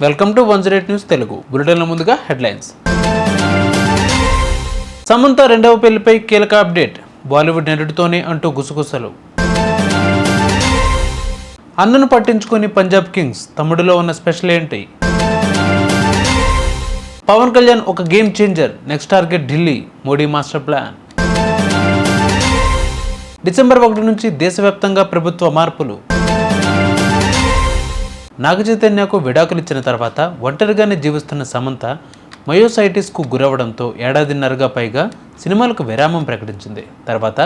Welcome to 108 news Telugu. బులెటిన్ల ముందుగా headlines. Samantha రెండవ పెళ్లిపై కీలక అప్డేట్. బాలీవుడ్ నటుడితోనే అంటూ గుసగుసలు. అన్నను పట్టించుకుని పంజాబ్ కింగ్స్, తమ్ముడిలో ఉన్న స్పెషల్ ఏంటి? పవన్ కళ్యాణ్ ఒక game changer, next target Delhi, Modi master plan. December 1 నుంచి దేశవ్యాప్తంగా ప్రభుత్వ మార్పులు. నాగచైతన్యకు విడాకులిచ్చిన తర్వాత ఒంటరిగానే జీవిస్తున్న సమంత మయోసైటిస్కు గురవడంతో ఏడాదిన్నరగా పైగా సినిమాలకు విరామం ప్రకటించింది. తర్వాత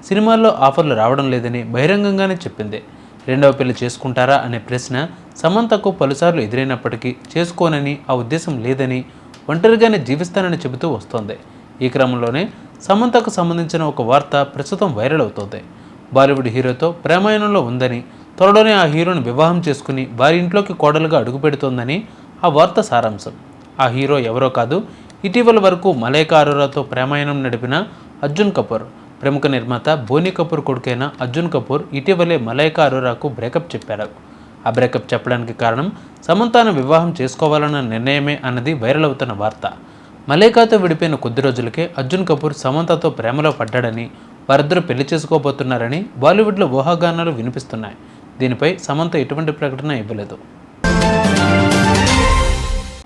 సినిమాల్లో ఆఫర్లు రావడం లేదని బహిరంగంగానే చెప్పింది. రెండవ పెళ్లి చేసుకుంటారా అనే ప్రశ్న సమంతకు పలుసార్లు ఎదురైనప్పటికీ చేసుకోనని, ఆ ఉద్దేశం లేదని, ఒంటరిగానే జీవిస్తానని చెబుతూ వస్తోంది. ఈ క్రమంలోనే సమంతకు సంబంధించిన ఒక వార్త ప్రస్తుతం వైరల్ అవుతోంది. బాలీవుడ్ హీరోతో ప్రేమాయణంలో ఉందని, త్వరలోనే ఆ హీరోని వివాహం చేసుకుని వారి ఇంట్లోకి కోడలుగా అడుగుపెడుతోందని ఆ వార్త సారాంశం. ఆ హీరో ఎవరో కాదు, ఇటీవల వరకు మలైకా అరోరాతో ప్రేమాయణం నడిపిన అర్జున్ కపూర్. ప్రముఖ నిర్మాత బోనీ కపూర్ కొడుకైన అర్జున్ కపూర్ ఇటీవలే మలైకా అరోరాకు బ్రేకప్ చెప్పారు. ఆ బ్రేకప్ చెప్పడానికి కారణం సమంతను వివాహం చేసుకోవాలన్న నిర్ణయమే అన్నది వైరల్ అవుతున్న వార్త. మలైకాతో విడిపోయిన కొద్ది రోజులకే అర్జున్ కపూర్ సమంతతో ప్రేమలో పడ్డాడని, వారిద్దరూ పెళ్లి చేసుకోబోతున్నారని బాలీవుడ్లో ఊహాగానాలు వినిపిస్తున్నాయి. దీనిపై సమంత ఎటువంటి ప్రకటన ఇవ్వలేదు.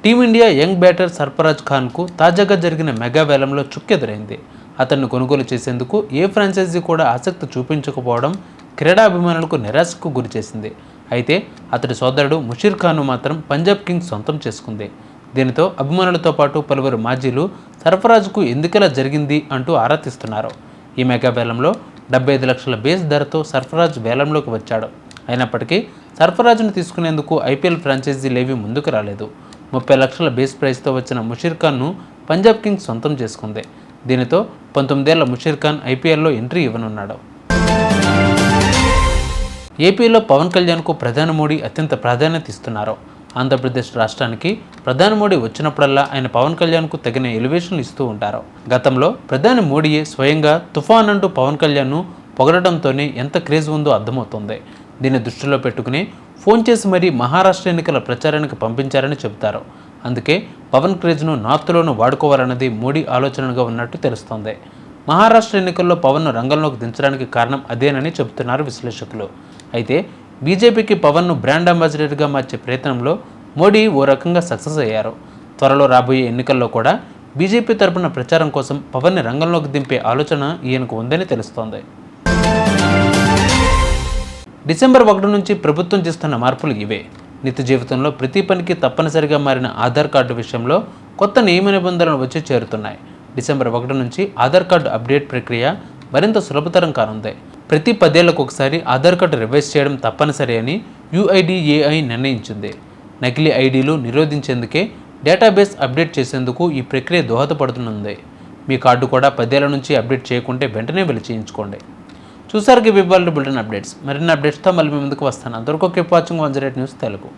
టీమిండియా యంగ్ బ్యాటర్ సర్ఫరాజ్ ఖాన్కు తాజాగా జరిగిన మెగా వేలంలో చుక్కెదురైంది. అతన్ని కొనుగోలు చేసేందుకు ఏ ఫ్రాంచైజీ కూడా ఆసక్తి చూపించకపోవడం క్రీడాభిమానులకు నిరాశకు గురిచేసింది. అయితే అతడి సోదరుడు ముషీర్ ఖాన్ను మాత్రం పంజాబ్ కింగ్స్ సొంతం చేసుకుంది. దీనితో అభిమానులతో పాటు పలువురు మాజీలు సర్ఫరాజ్కు ఎందుకలా జరిగింది అంటూ ఆరా తీస్తున్నారు. ఈ మెగా వేలంలో 75 లక్షల బేస్ ధరతో సర్ఫరాజ్ వేలంలోకి వచ్చాడు. అయినప్పటికీ సర్ఫరాజ్ను తీసుకునేందుకు ఐపీఎల్ ఫ్రాంచైజీలేవీ ముందుకు రాలేదు. 30 లక్షల బేస్ ప్రైస్తో వచ్చిన ముషీర్ ఖాన్ను పంజాబ్ కింగ్స్ సొంతం చేసుకుంది. దీనితో 19 ఏళ్ల ముషీర్ ఖాన్ ఐపీఎల్లో ఎంట్రీ ఇవ్వనున్నాడు. ఏపీలో పవన్ కళ్యాణ్కు ప్రధాని మోడీ అత్యంత ప్రాధాన్యత ఇస్తున్నారు. ఆంధ్రప్రదేశ్ రాష్ట్రానికి ప్రధాని మోడీ వచ్చినప్పుడల్లా ఆయన పవన్ కళ్యాణ్కు తగిన ఎలివేషన్లు ఇస్తూ ఉంటారు. గతంలో ప్రధాని మోడీయే స్వయంగా తుఫాన్ అంటూ పవన్ కళ్యాణ్ను పొగడటంతోనే ఎంత క్రేజ్ ఉందో అర్థమవుతుంది. దీన్ని దృష్టిలో పెట్టుకుని ఫోన్ చేసి మరీ మహారాష్ట్ర ఎన్నికల ప్రచారానికి పంపించారని చెబుతారు. అందుకే పవన్ క్రేజ్ను నార్త్లోనూ వాడుకోవాలన్నది మోడీ ఆలోచనగా ఉన్నట్టు తెలుస్తోంది. మహారాష్ట్ర ఎన్నికల్లో పవన్ను రంగంలోకి దించడానికి కారణం అదేనని చెబుతున్నారు విశ్లేషకులు. అయితే బీజేపీకి పవన్ను బ్రాండ్ అంబాసిడర్గా మార్చే ప్రయత్నంలో మోడీ ఓ రకంగా సక్సెస్ అయ్యారు. త్వరలో రాబోయే ఎన్నికల్లో కూడా బీజేపీ తరపున ప్రచారం కోసం పవన్ని రంగంలోకి దింపే ఆలోచన ఈయనకు ఉందని తెలుస్తోంది. డిసెంబర్ 1 నుంచి ప్రభుత్వం చేస్తున్న మార్పులు ఇవే. నిత్య జీవితంలో ప్రతి పనికి తప్పనిసరిగా మారిన ఆధార్ కార్డు విషయంలో కొత్త నియమ నిబంధనలు వచ్చి చేరుతున్నాయి. డిసెంబర్ 1 నుంచి ఆధార్ కార్డు అప్డేట్ ప్రక్రియ మరింత సులభతరం కానుంది. ప్రతి 10 ఏళ్లకు ఒకసారి ఆధార్ కార్డు రివైజ్ చేయడం తప్పనిసరి అని UIDAI నిర్ణయించింది. నకిలీ ఐడీలు నిరోధించేందుకే డేటాబేస్ అప్డేట్ చేసేందుకు ఈ ప్రక్రియ దోహదపడుతుంది. మీ కార్డు కూడా 10 ఏళ్ల నుంచి అప్డేట్ చేయకుంటే వెంటనే వెళ్ళి చేయించుకోండి. చూసారుగా ఇవాళ బులెటిన్ అప్డేట్స్. మరిన్ని అప్డేట్స్తో మళ్ళీ మీ ముందుకు వస్తాను. అందరికీ కీప్ వాచింగ్ 108 న్యూస్ తెలుగు.